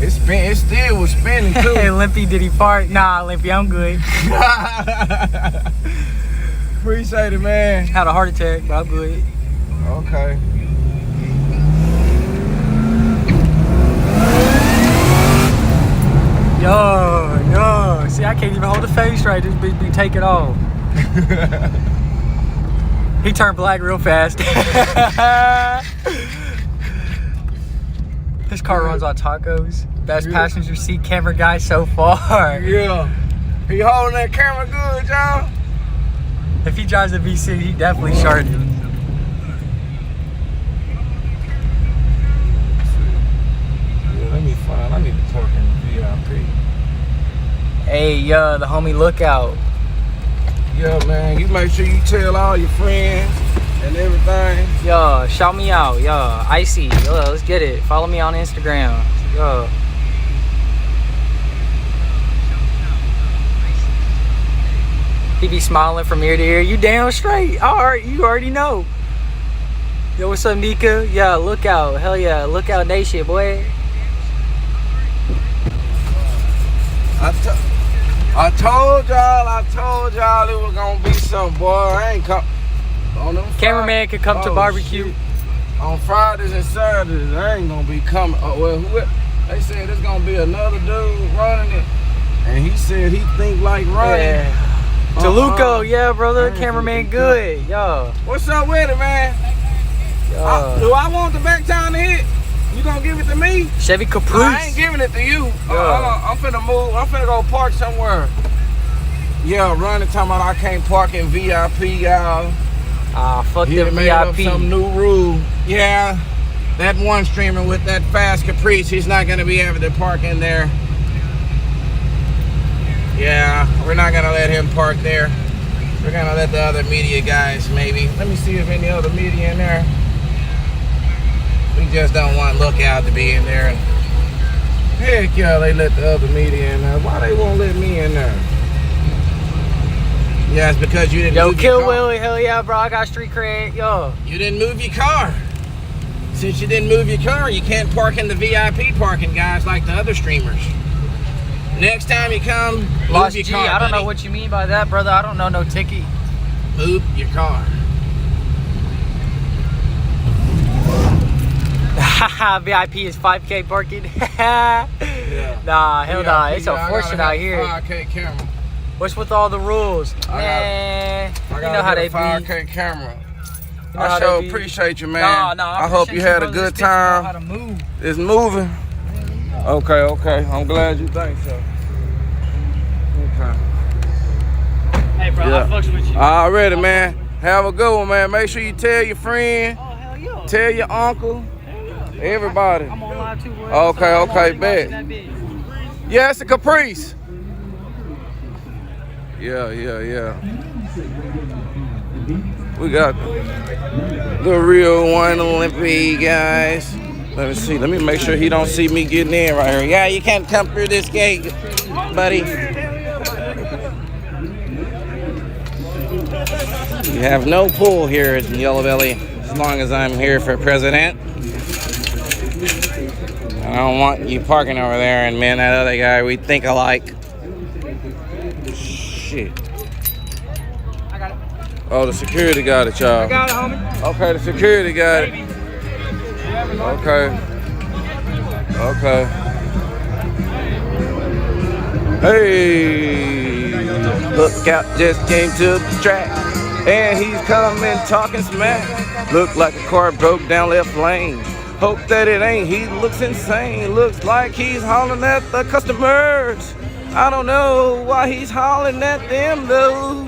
It still was spinning too. Hey, Limpy, did he fart? Nah, Limpy, I'm good. Appreciate it, man. Had a heart attack, but I'm good. Okay. Yo. See, I can't even hold the face right. This bitch be taking off. He turned black real fast. This car runs on tacos. Best passenger seat camera guy so far. Yeah. He holding that camera good, y'all. If he drives a V6, he definitely sharded. Yeah, let me find. I need to park in the VIP. Hey, the homie Lookout. Yeah, man. You make sure you tell all your friends and everything. Yo, shout me out. Yo, Icy. Yo, let's get it. Follow me on Instagram. Yo. He be smiling from ear to ear. You damn straight. Alright, you already know. Yo, what's up, Nika? Yeah, Lookout. Hell yeah, Lookout Nation, boy. I told y'all it was gonna be some, boy. I ain't come on them. Cameraman can come to barbecue. Shit. On Fridays and Saturdays, I ain't gonna be coming. Oh, well, they said there's gonna be another dude running it, and he said he think like running. Yeah. Taluco, yeah, brother. Cameraman good. Yo. What's up with it, man? Do I want the back time to hit? You gonna give it to me? Chevy Caprice. I ain't giving it to you. I'm finna move. I'm finna go park somewhere. Yeah, running talking about I can't park in VIP, y'all. Fuck He the made up VIP. some new rule. Yeah, that one streamer with that fast Caprice, he's not gonna be able to park in there. Yeah, we're not gonna let him park there. We're gonna let the other media guys maybe. Let me see if any other media in there. We just don't want Lookout to be in there. Heck yeah, they let the other media in there. Why they won't let me in there? Yeah, it's because you didn't move your car. Yo, Kill Willie, hell yeah, bro. I got street cred. Yo. You didn't move your car. Since you didn't move your car, you can't park in the VIP parking, guys, like the other streamers. Next time you come, move your car, I don't know buddy. what you mean by that, brother. I don't know no ticket. Move your car. VIP is 5K parking. Yeah. Nah, hell nah. It's unfortunate out here. 5K camera. What's with all the rules? Man, you know how they be. 5K camera. You know I how sure they be. appreciate you, man. I hope you had a good time. How to move. It's moving. Okay. I'm glad you think so. Okay. Hey, bro, I fucks with you. Already, man. Have a good one, man. Make sure you tell your friend. Oh, hell yeah. Tell your uncle. Everybody. I'm on live too, boy. Okay, bet. Yeah, it's a Caprice. Yeah. We got the real one, Olympic, guys. Let me see. Let me make sure he don't see me getting in right here. Yeah, you can't come through this gate, buddy. You have no pull here at Yello Belly as long as I'm here for president. I don't want you parking over there and me and that other guy, we think alike. Shit. I got it. Oh, the security got it, y'all. I got it, homie. Okay, the security got it. Okay. Hey, Lookout just came to the track, and he's coming talking smack. Look like a car broke down left lane. Hope that it ain't. He looks insane. Looks like he's hollering at the customers. I don't know why he's hollering at them though,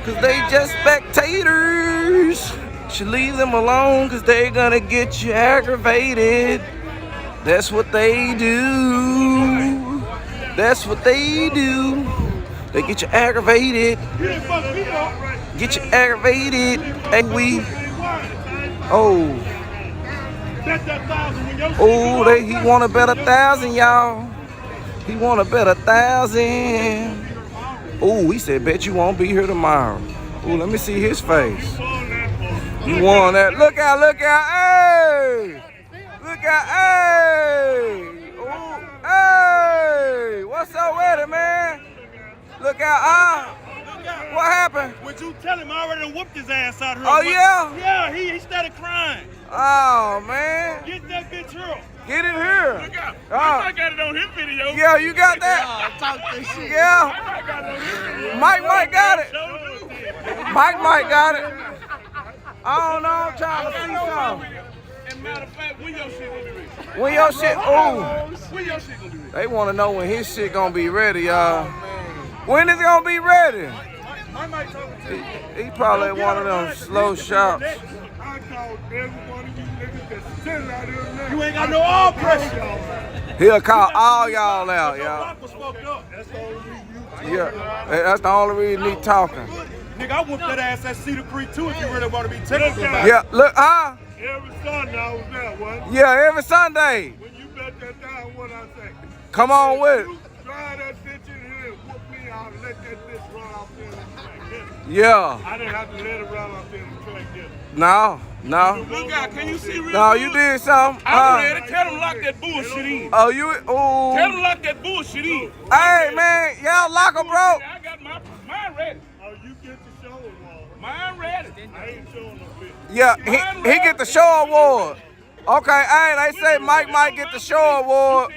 'cause they just spectators. Should leave them alone, 'cause they gonna get you aggravated. That's what they do. That's what they do. They get you aggravated. Get you aggravated. And he wanna bet 1,000, y'all. He wanna bet 1,000. Oh, he said, bet you won't be here tomorrow. Oh, let me see his face. You won Look out, hey! Look out, hey! you tell him I already done whooped his ass out here. Oh, yeah? Yeah, he started crying. Oh, man. Get that bitch here. Get it here. Look out. I got it on his video. Yeah, you got that? Talk this shit. Yeah. I got it on his video. Mike got it. Sure do. Mike got it. I don't know. I'm trying to see something. And matter of fact, when your shit gonna be ready? When your shit, ooh. When your shit gonna be ready? They want to know when his shit gonna be ready, y'all. When is it gonna be ready? He probably at one of them slow shops. I called every one of you niggas that's sitting out here now. You ain't got no all pressure. He'll call all y'all out, y'all. Block was fucked up. That's the only reason you. Yeah, that's the only reason he talking. Nigga, I whooped that ass at Cedar Creek too if you really want to be technical about it. Yeah, look, huh? Every Sunday I was there, what? Yeah, every Sunday. When you bet that down, what I say? Come on with it. You drive that bitch in here and whoop me out and let that bitch run off there in the track. Yeah. I didn't have to let it run off there in the track, did No, no. Look out, can you see real No, good? you did something. I'm ready. Tell them lock that bullshit in. Oh, you, ooh. Tell them lock that bullshit in. Hey, man, y'all lock her, bro. I got mine ready. Oh, you get the show award. Mine ready. I ain't showing no bitch. Yeah, he get the show award. Okay, hey, they say Mike might get the show award.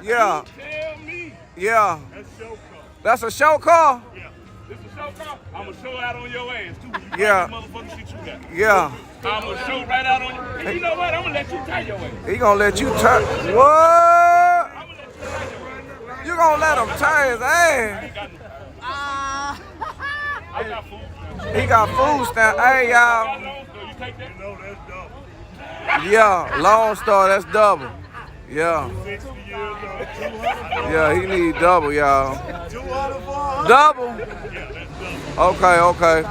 Yeah. Tell me. Yeah. That's show car. That's a show car? Yeah. This is show car. I'm going to show out on your ass, too. You Yeah. motherfucking shit you got. Yeah. I'm going to show right out on you. And you know what? I'm going to let you tie your ass. He gonna let you tie. What? I'm going to let you tie your ass. You gonna let him tie his ass? I ain't got no I got food. He got food stamp. Hey, y'all. You take that? No, that's double. Yeah, Lone Star, that's double. Yeah. 60 years old. 200. Yeah, he need double, y'all. 200. Double? Yeah, that's double. Okay, okay.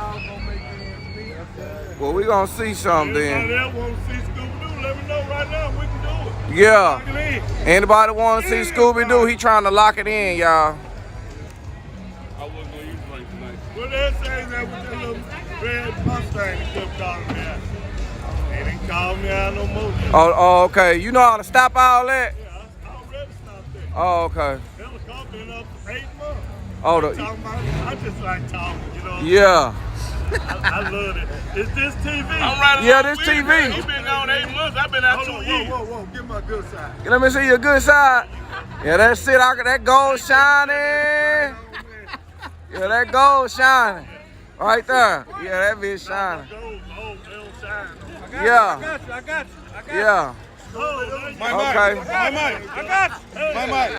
Well, we gonna see something then. Anybody else want to see Scooby-Doo, let me know right now. We can do it. Yeah. Lock it in. Anybody want to see Scooby-Doo? He trying to lock it in, y'all. I wasn't going to use it tonight. What they saying that with that little red Mustang that kept calling me out? They didn't call me out no more. Oh, okay. You know how to stop all that? Yeah, I already stopped there. Oh, okay. Helicopter been up for 8 months. Oh, I just like talking, you know. yeah. I love it. Is this TV? Yeah, this TV. You've been gone 8 months. I've been out 2 years. Whoa. Give my good side. Let me see your good side. Yeah, that's it. That gold shining. Yeah, that gold shining. Right there. Yeah, that bitch shining. Yeah. I got you. Yeah. My Okay. mic. I got you. My mic.